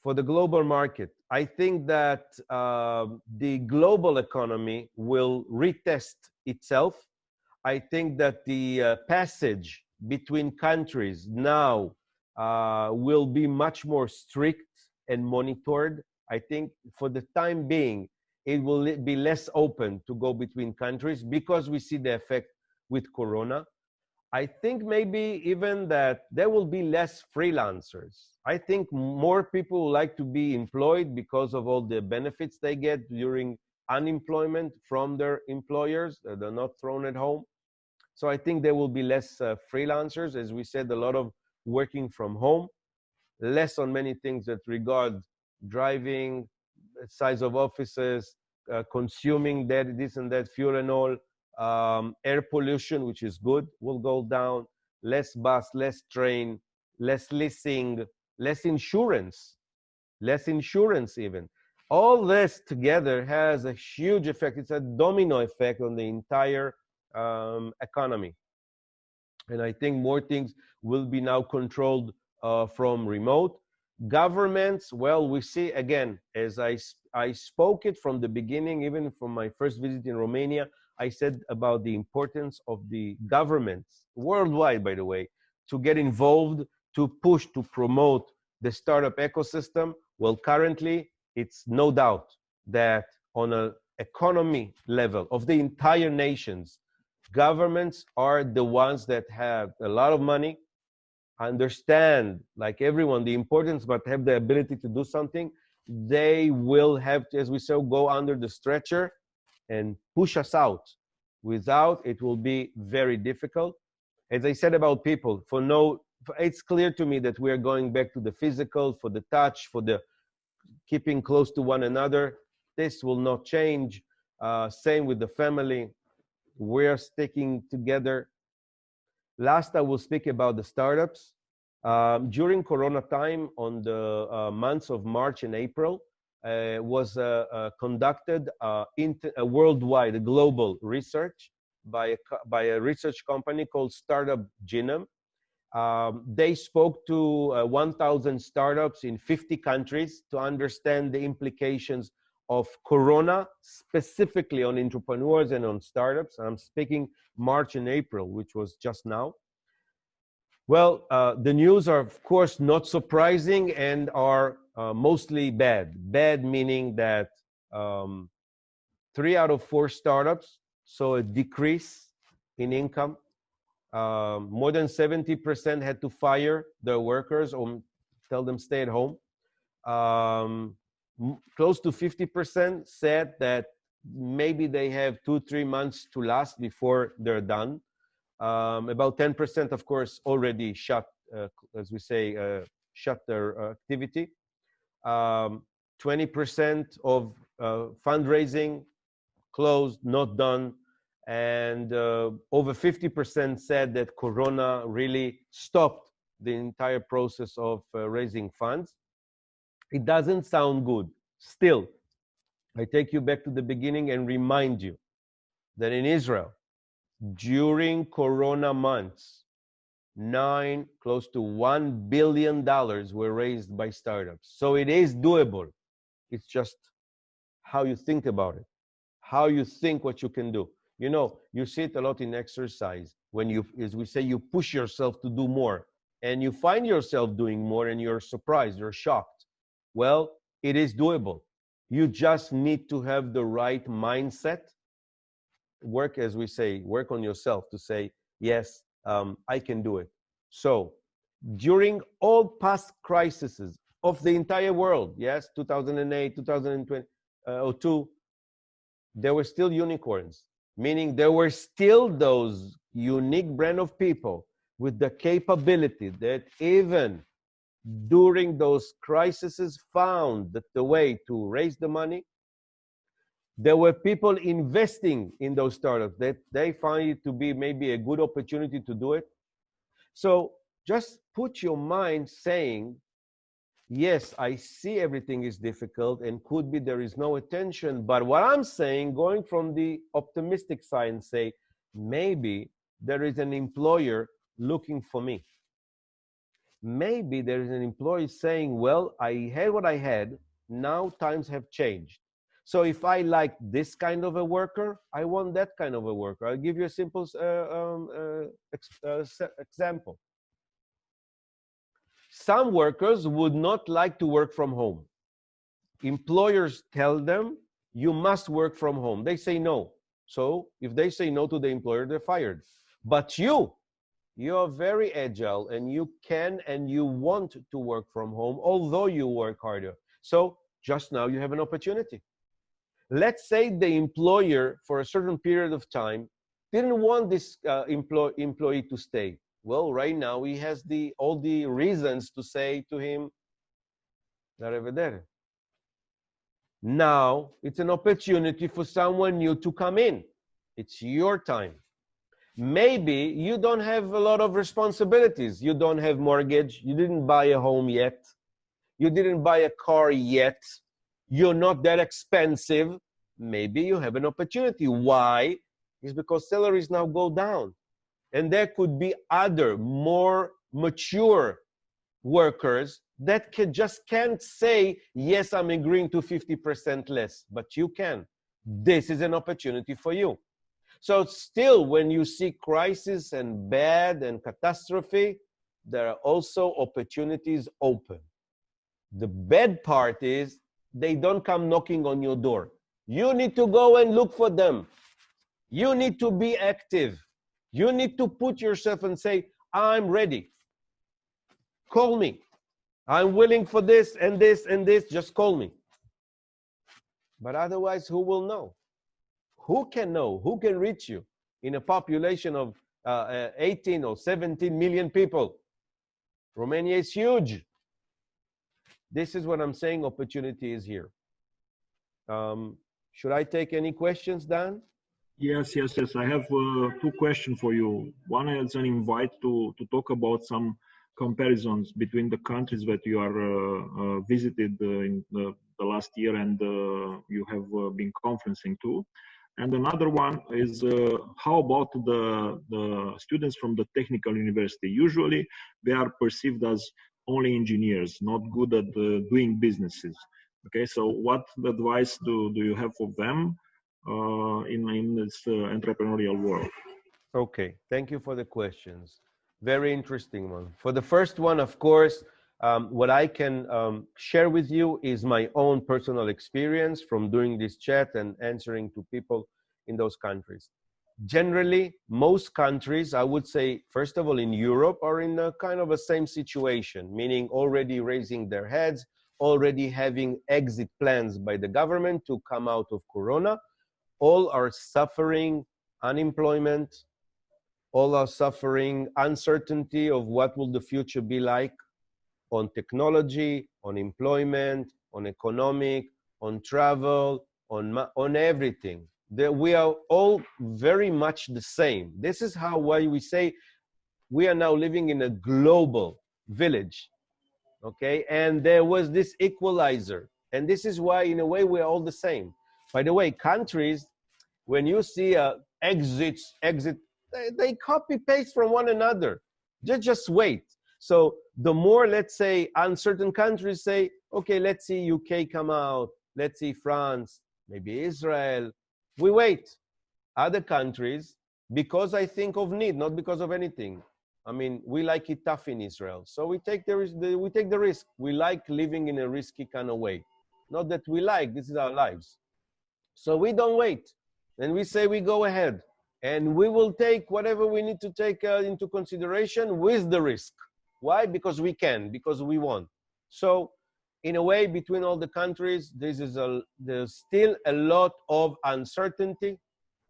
For the global market, I think that the global economy will retest itself. I think that the passage between countries now will be much more strict and monitored. I think for the time being, it will be less open to go between countries because we see the effect with Corona. I think maybe even that there will be less freelancers. I think more people would like to be employed because of all the benefits they get during unemployment from their employers. They're not thrown at home. So I think there will be less freelancers, as we said, a lot of working from home, less on many things that regard driving, size of offices, consuming that, this and that, fuel and all. Air pollution, which is good, will go down. Less bus, less train, less leasing, less insurance even. All this together has a huge effect. It's a domino effect on the entire economy. And I think more things will be now controlled from remote. Governments, well, we see again, as I spoke it from the beginning, even from my first visit in Romania, I said about the importance of the governments, worldwide, by the way, to get involved, to push, to promote the startup ecosystem. Well, currently, it's no doubt that on an economy level of the entire nations, governments are the ones that have a lot of money, understand, like everyone, the importance, but have the ability to do something. They will have to, as we say, go under the stretcher and push us out. Without, it will be very difficult. As I said about people, it's clear to me that we are going back to the physical, for the touch, for the keeping close to one another. This will not change. Same with the family. We're sticking together. Last, I will speak about the startups. During Corona time, on the months of March and April, was conducted worldwide, a global research by a research company called Startup Genome. They spoke to 1,000 startups in 50 countries to understand the implications of Corona, specifically on entrepreneurs and on startups. I'm speaking March and April, which was just now. Well, the news are, of course, not surprising and are mostly bad. Bad meaning that 3 out of 4 startups saw a decrease in income. More than 70% had to fire their workers or tell them stay at home. Close to 50% said that maybe they have 2-3 months to last before they're done. About 10%, of course, already shut, as we say, shut their activity. 20% of fundraising closed, not done. And over 50% said that Corona really stopped the entire process of raising funds. It doesn't sound good. Still, I take you back to the beginning and remind you that in Israel, during Corona months, close to $1 billion were raised by startups. So it is doable. It's just how you think about it, how you think what you can do. You know, you see it a lot in exercise when you, as we say, you push yourself to do more and you find yourself doing more and you're surprised, you're shocked. Well, it is doable. You just need to have the right mindset. Work, as we say, work on yourself to say, yes, I can do it. So during all past crises of the entire world, yes, 2008, 2002, there were still unicorns, meaning there were still those unique brand of people with the capability that even during those crises found that the way to raise the money. There were people investing in those startups that they find it to be maybe a good opportunity to do it. So just put your mind saying, yes, I see everything is difficult and could be there is no attention. But what I'm saying, going from the optimistic side and say, maybe there is an employer looking for me. Maybe there is an employee saying, well, I had what I had. Now times have changed. So if I like this kind of a worker, I want that kind of a worker. I'll give you a simple example. Some workers would not like to work from home. Employers tell them, you must work from home. They say no. So if they say no to the employer, they're fired. But you are very agile and you can and you want to work from home, although you work harder. So just now you have an opportunity. Let's say the employer, for a certain period of time, didn't want this employee to stay. Well, right now he has all the reasons to say to him, "Arrivederci." Now it's an opportunity for someone new to come in. It's your time. Maybe you don't have a lot of responsibilities. You don't have mortgage. You didn't buy a home yet. You didn't buy a car yet. You're not that expensive. Maybe you have an opportunity. Why? It's because salaries now go down. And there could be other more mature workers that just can't say, yes, I'm agreeing to 50% less, but you can. This is an opportunity for you. So still, when you see crisis and bad and catastrophe, there are also opportunities open. The bad part is they don't come knocking on your door. You need to go and look for them. You need to be active. You need to put yourself and say, I'm ready. Call me. I'm willing for this and this and this. Just call me. But otherwise, who will know? Who can know? Who can reach you in a population of 18 or 17 million people? Romania is huge. This is what I'm saying. Opportunity is here. Should I take any questions, Dan? Yes. I have two questions for you. One is an invite to talk about some comparisons between the countries that you are visited in the last year and you have been conferencing to. And another one is how about the students from the technical university? Usually they are perceived as only engineers, not good at doing businesses. Okay, so what advice do you have for them in this entrepreneurial world? Okay, thank you for the questions. Very interesting one. For the first one, of course, what I can share with you is my own personal experience from doing this chat and answering to people in those countries. Generally, most countries, I would say, first of all, in Europe, are in a kind of a same situation, meaning already raising their heads, already having exit plans by the government to come out of Corona. All are suffering unemployment. All are suffering uncertainty of what will the future be like on technology, on employment, on economic, on travel, on everything. We are all very much the same. This is why we say we are now living in a global village, okay? And there was this equalizer. And this is why, in a way, we're all the same. By the way, countries, when you see exit, they copy paste from one another. Just wait. So the more, let's say, uncertain countries say, okay, let's see UK come out, let's see France, maybe Israel. We wait. Other countries, because I think of need, not because of anything. I mean, we like it tough in Israel, so we take the risk. We like living in a risky kind of way. Not that we like, this is our lives. So we don't wait. Then we say we go ahead. And we will take whatever we need to take into consideration with the risk. Why? Because we can, because we want. So in a way, between all the countries, there's still a lot of uncertainty,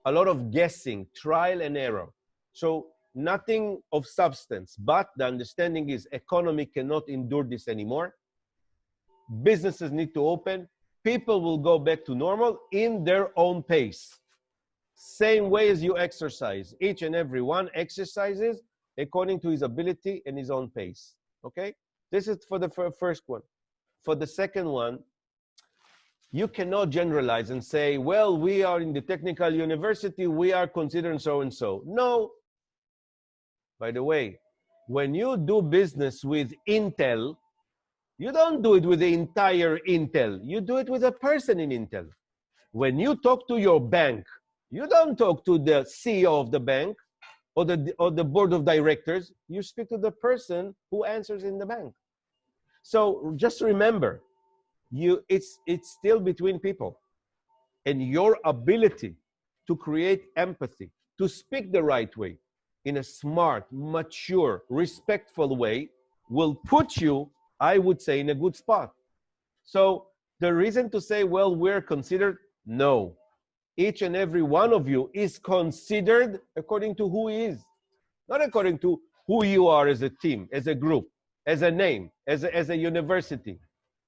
a lot of guessing, trial and error. So nothing of substance, but the understanding is economy cannot endure this anymore. Businesses need to open. People will go back to normal in their own pace. Same way as you exercise. Each and every one exercises according to his ability and his own pace. Okay? This is for the first one. For the second one, you cannot generalize and say, well, we are in the technical university, we are considered so and so. No. By the way, when you do business with Intel, you don't do it with the entire Intel. You do it with a person in Intel. When you talk to your bank, you don't talk to the CEO of the bank or the board of directors. You speak to the person who answers in the bank. So just remember, it's still between people. And your ability to create empathy, to speak the right way, in a smart, mature, respectful way, will put you, I would say, in a good spot. So the reason to say, well, we're considered, no. Each and every one of you is considered according to who he is, not according to who you are as a team, as a group, as a name, as a university.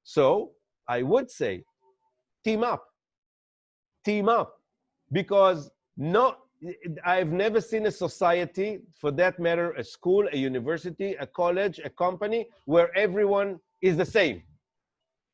So I would say, team up, because not I've never seen a society, for that matter, a school, a university, a college, a company, where everyone is the same.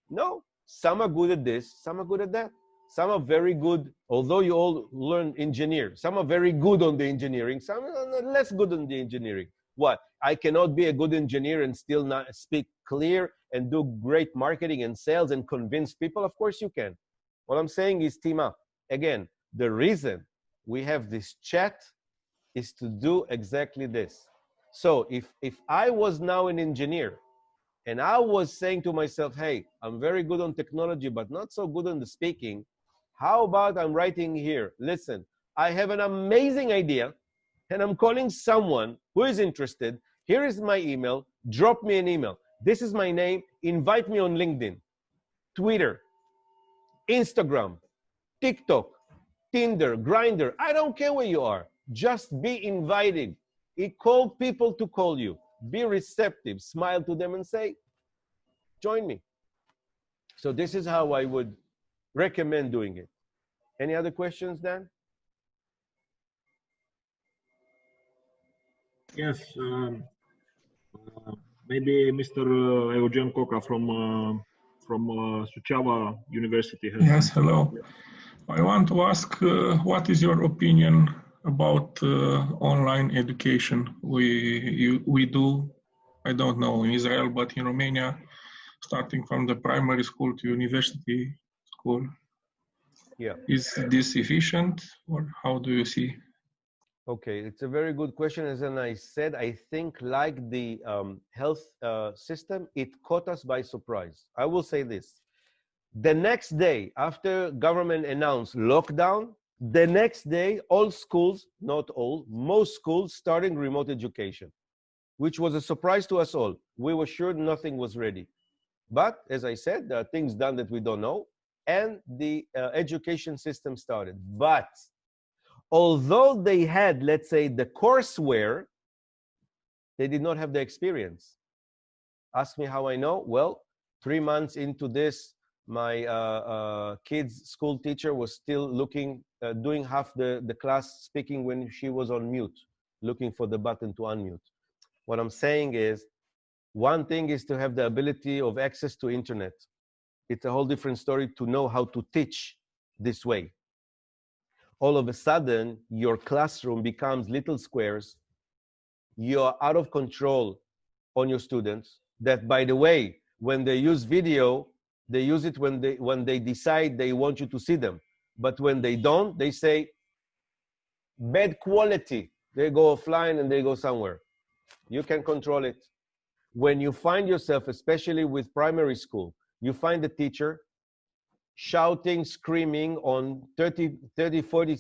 No, some are good at this, some are good at that. Some are very good, although you all learn engineer. Some are very good on the engineering, some are less good on the engineering. What? I cannot be a good engineer and still not speak clear and do great marketing and sales and convince people? Of course you can. What I'm saying is team up. Again, the reason we have this chat is to do exactly this. So if I was now an engineer and I was saying to myself, hey, I'm very good on technology, but not so good on the speaking, how about I'm writing here, listen, I have an amazing idea and I'm calling someone who is interested. Here is my email, drop me an email. This is my name, invite me on LinkedIn, Twitter, Instagram, TikTok, Tinder, Grindr, I don't care where you are. Just be invited. Call people to call you. Be receptive. Smile to them and say, join me. So this is how I would recommend doing it. Any other questions, Dan? Yes. Maybe Mr. Eugen Coca from Suceava University has. Yes, hello. I want to ask, what is your opinion about online education? We do, I don't know in Israel, but in Romania, starting from the primary school to university school. Yeah. Is this efficient, or how do you see? Okay, it's a very good question. As I said, I think like the health system, it caught us by surprise. I will say this. The next day, after government announced lockdown, the next day, all schools, not all, most schools starting remote education, which was a surprise to us all. We were sure nothing was ready. But as I said, there are things done that we don't know, and the education system started. But although they had, let's say, the courseware, they did not have the experience. Ask me how I know. Well, 3 months into this, my kid's school teacher was still looking, doing half the class speaking when she was on mute, looking for the button to unmute. What I'm saying is, one thing is to have the ability of access to internet. It's a whole different story to know how to teach this way. All of a sudden, your classroom becomes little squares. You're out of control on your students. That, by the way, when they use video, they use it when they decide they want you to see them. But when they don't, they say, bad quality. They go offline and they go somewhere. You can control it. When you find yourself, especially with primary school, you find the teacher shouting, screaming on 30, 40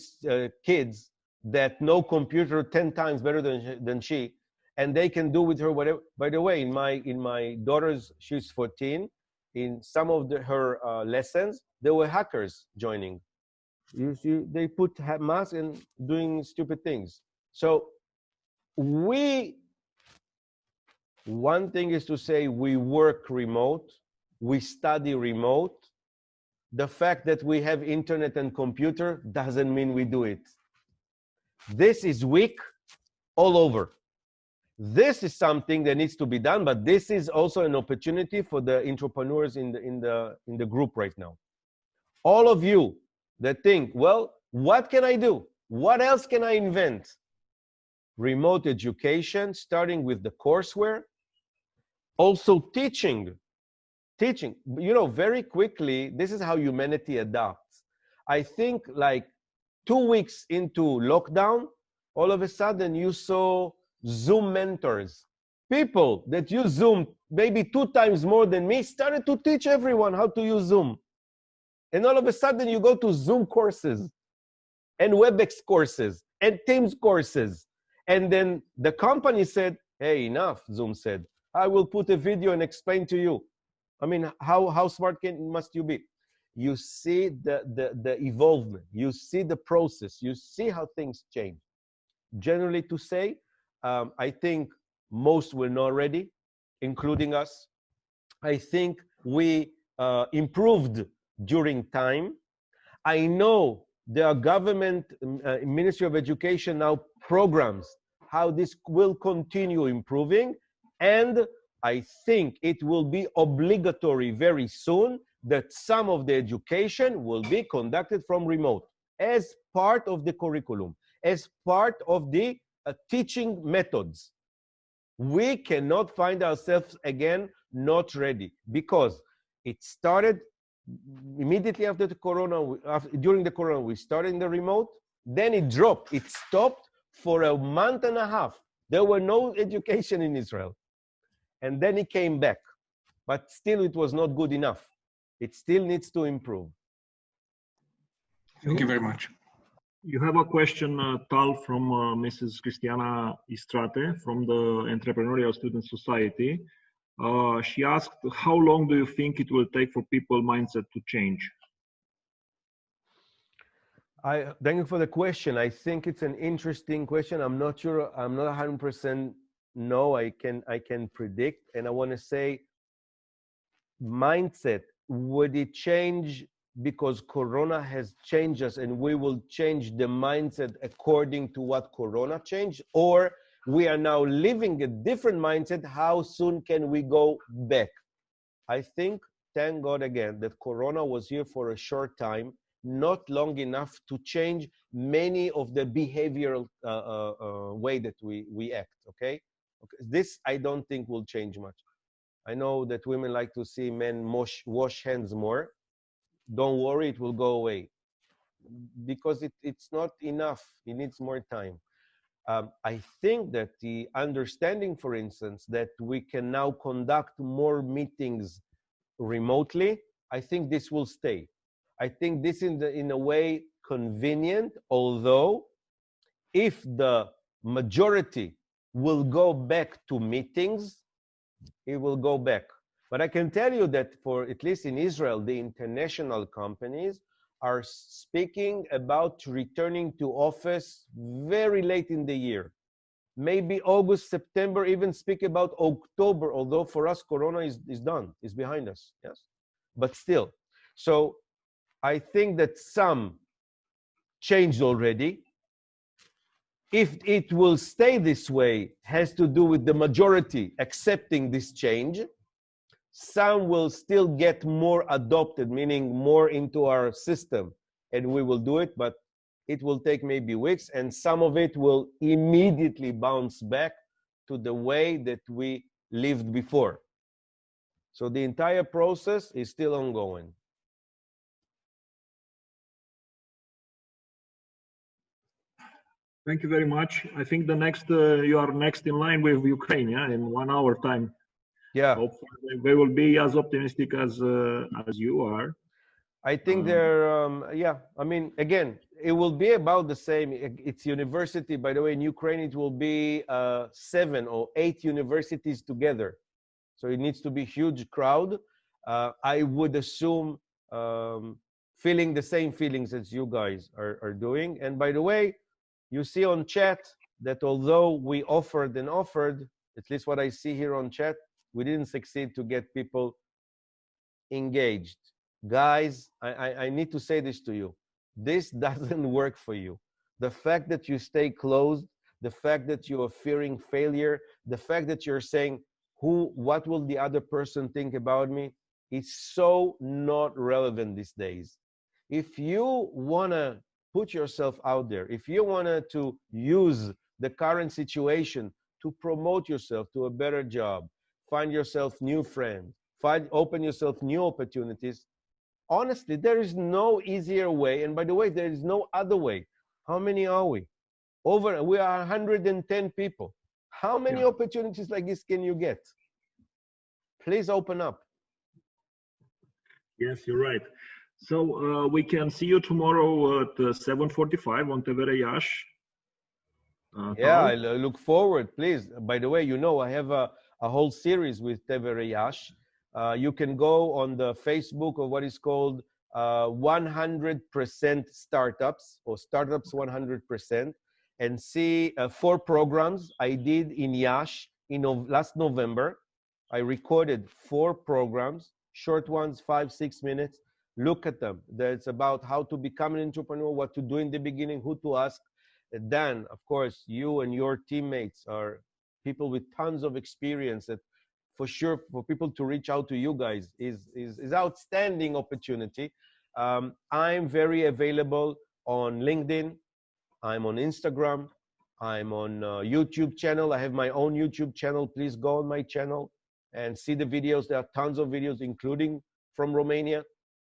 kids that know computer 10 times better than she, and they can do with her whatever. By the way, in my daughter's, she's 14, in some of her lessons, there were hackers joining. You see, they put masks and doing stupid things. So one thing is to say we work remote, we study remote. The fact that we have internet and computer doesn't mean we do it. This is weak all over. This is something that needs to be done, but this is also an opportunity for the entrepreneurs in the group right now. All of you that think, well, what can I do? What else can I invent? Remote education, starting with the courseware. Also teaching, you know, very quickly, this is how humanity adapts. I think like 2 weeks into lockdown, all of a sudden you saw Zoom mentors. People that use Zoom maybe 2 times more than me started to teach everyone how to use Zoom. And all of a sudden you go to Zoom courses and WebEx courses and Teams courses. And then the company said, hey, enough, Zoom said. I will put a video and explain to you. I mean, how smart must you be? You see the evolvement. You see the process. You see how things change. Generally to say, I think most were not ready, including us. I think we improved during time. I know There are government, Ministry of Education now programs how this will continue improving, and I think it will be obligatory very soon that some of the education will be conducted from remote as part of the curriculum, as part of the teaching methods. We cannot find ourselves again not ready, because it started immediately after the corona, during the corona, we started in the remote, then it dropped, it stopped for a month and a half. There were no education in Israel. And then it came back, but still it was not good enough. It still needs to improve. Thank you very much. You have a question, Tal, from Mrs. Cristiana Istrate from the Entrepreneurial Student Society. She asked, how long do you think it will take for people mindset to change? Thank you for the question. I think it's an interesting question. I'm not sure, I'm not 100% no, I can predict. And I want to say, mindset, would it change because Corona has changed us and we will change the mindset according to what Corona changed? Or we are now living a different mindset, how soon can we go back? I think, thank God again, that Corona was here for a short time, not long enough to change many of the behavioral way that we act, okay? This I don't think will change much. I know that women like to see men wash hands more. Don't worry, it will go away. Because it's not enough, it needs more time. I think that the understanding, for instance, that we can now conduct more meetings remotely, I think this will stay. I think this is in a way convenient, although if the majority will go back to meetings, it will go back. But I can tell you that for, at least in Israel, the international companies are speaking about returning to office very late in the year. Maybe August, September, even speak about October, although for us, Corona is done, is behind us, yes? But still, so I think that some changed already. If it will stay this way, has to do with the majority accepting this change. Some will still get more adopted, meaning more into our system, and we will do it, but it will take maybe weeks, and some of it will immediately bounce back to the way that we lived before. So the entire process is still ongoing. Thank you very much. I think the next, you are next in line with Ukraine, yeah, in 1 hour time. Yeah. Hopefully they will be as optimistic as you are. I think they're, yeah, I mean, again, it will be about the same. It's university, by the way, in Ukraine, it will be 7 or 8 universities together. So it needs to be huge crowd. I would assume feeling the same feelings as you guys are doing. And by the way, you see on chat that although we offered, at least what I see here on chat, we didn't succeed to get people engaged. Guys, I need to say this to you. This doesn't work for you. The fact that you stay closed, the fact that you are fearing failure, the fact that you're saying, what will the other person think about me, is so not relevant these days. If you want to put yourself out there, if you wanted to use the current situation to promote yourself to a better job, find yourself new friends, open yourself new opportunities, honestly, there is no easier way. And by the way, there is no other way. How many are we? We are 110 people. How many opportunities like this can you get? Please open up. Yes, you're right. So we can see you tomorrow at 7:45 on TVR Iași. Yeah, I look forward, please. By the way, you know, I have a whole series with TVR Iași. You can go on the Facebook of what is called 100% Startups, or Startups 100%, and see 4 programs I did in Iași last November. I recorded 4 programs, short ones, 5-6 minutes. Look at them. It's about how to become an entrepreneur, what to do in the beginning, who to ask. Then, of course, you and your teammates are people with tons of experience that for sure for people to reach out to you guys is outstanding opportunity. I'm very available on LinkedIn. I'm on Instagram. I'm on YouTube channel. I have my own YouTube channel. Please go on my channel and see the videos. There are tons of videos, including from Romania,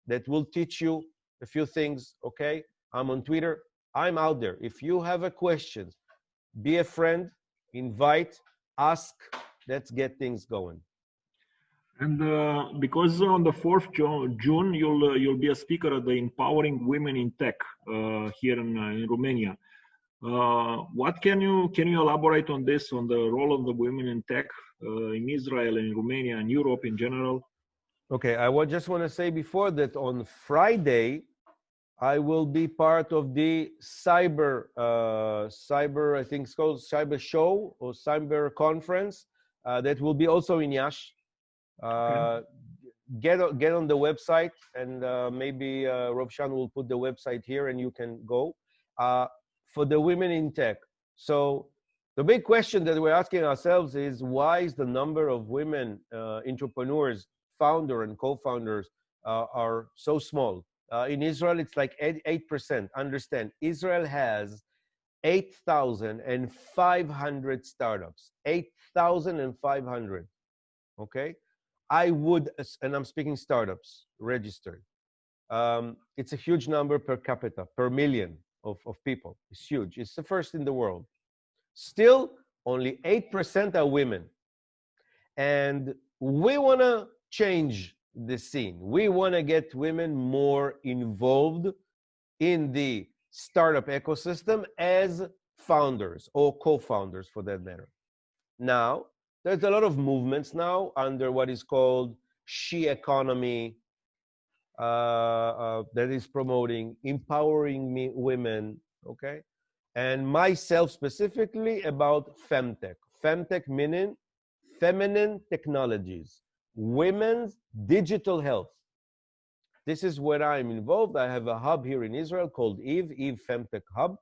that will teach you a few things, okay? I'm on Twitter. I'm out there. If you have a question, be a friend, invite, ask. Let's get things going. And because on the 4th June, you'll be a speaker at the Empowering Women in Tech here in Romania. What can you elaborate on this, on the role of the women in tech in Israel and in Romania and Europe in general? Okay, I just want to say before that on Friday, I will be part of the cyber, I think it's called cyber show or cyber conference that will be also in Iași. Okay. Get on the website, and maybe Rovshan will put the website here and you can go. For the women in tech. So the big question that we're asking ourselves is, why is the number of women entrepreneurs, founder and co-founders are so small? In Israel, it's like 8%. Understand, Israel has 8,500 startups. 8,500, okay? I would, and I'm speaking startups, registered. It's a huge number per capita, per million of people. It's huge. It's the first in the world. Still, only 8% are women. And we want to change the scene. We want to get women more involved in the startup ecosystem as founders or co-founders for that matter. Now, there's a lot of movements now under what is called she economy that is promoting empowering women, okay? And myself specifically about femtech. Femtech meaning feminine technologies, women's digital health. This is where I'm involved. I have a hub here in Israel called Eve Femtech Hub.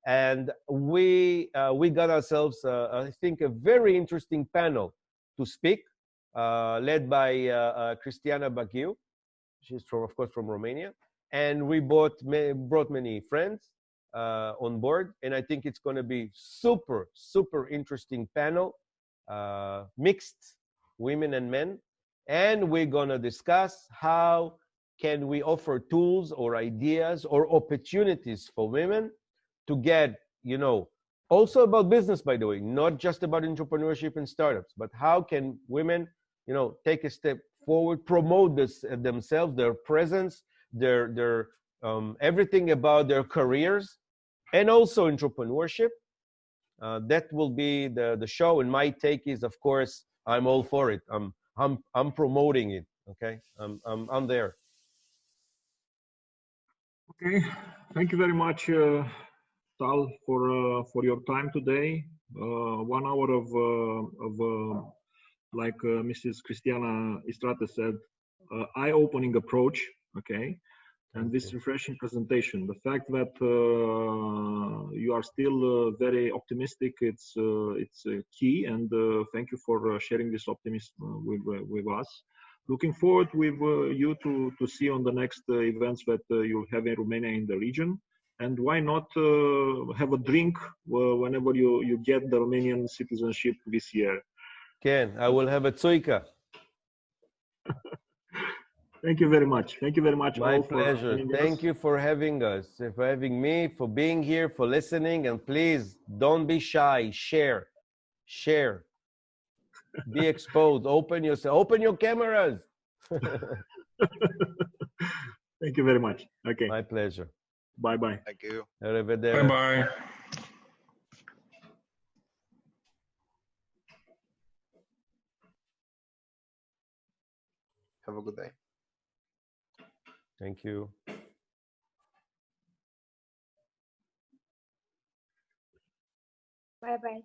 And we got ourselves, I think, a very interesting panel to speak, led by Cristiana Bachiu. She's from, of course, from Romania. And we brought many friends on board. And I think it's going to be super, super interesting panel, mixed women and men. And we're going to discuss how can we offer tools or ideas or opportunities for women to get, you know, also about business, by the way, not just about entrepreneurship and startups, but how can women, you know, take a step forward, promote this themselves, their presence, their everything about their careers, and also entrepreneurship. That will be the show. And my take is, of course, I'm all for it. I'm promoting it. Okay, I'm there. Okay, thank you very much, Tal, for your time today. 1 hour of like Mrs. Cristiana Istrate said, eye-opening approach. Okay, and this refreshing presentation. The fact that you are still very optimistic, it's key, and thank you for sharing this optimism with us. Looking forward with you to see on the next events that you'll have in Romania in the region. And why not have a drink whenever you get the Romanian citizenship this year? Ken, I will have a tsuika. Thank you very much. Thank you very much. My pleasure. Thank you for having us, for having me, for being here, for listening. And please don't be shy. Share. Share. Be exposed. Open yourself. Open your cameras. Thank you very much. Okay. My pleasure. Bye-bye. Thank you. Bye-bye. Have a good day. Thank you. Bye-bye.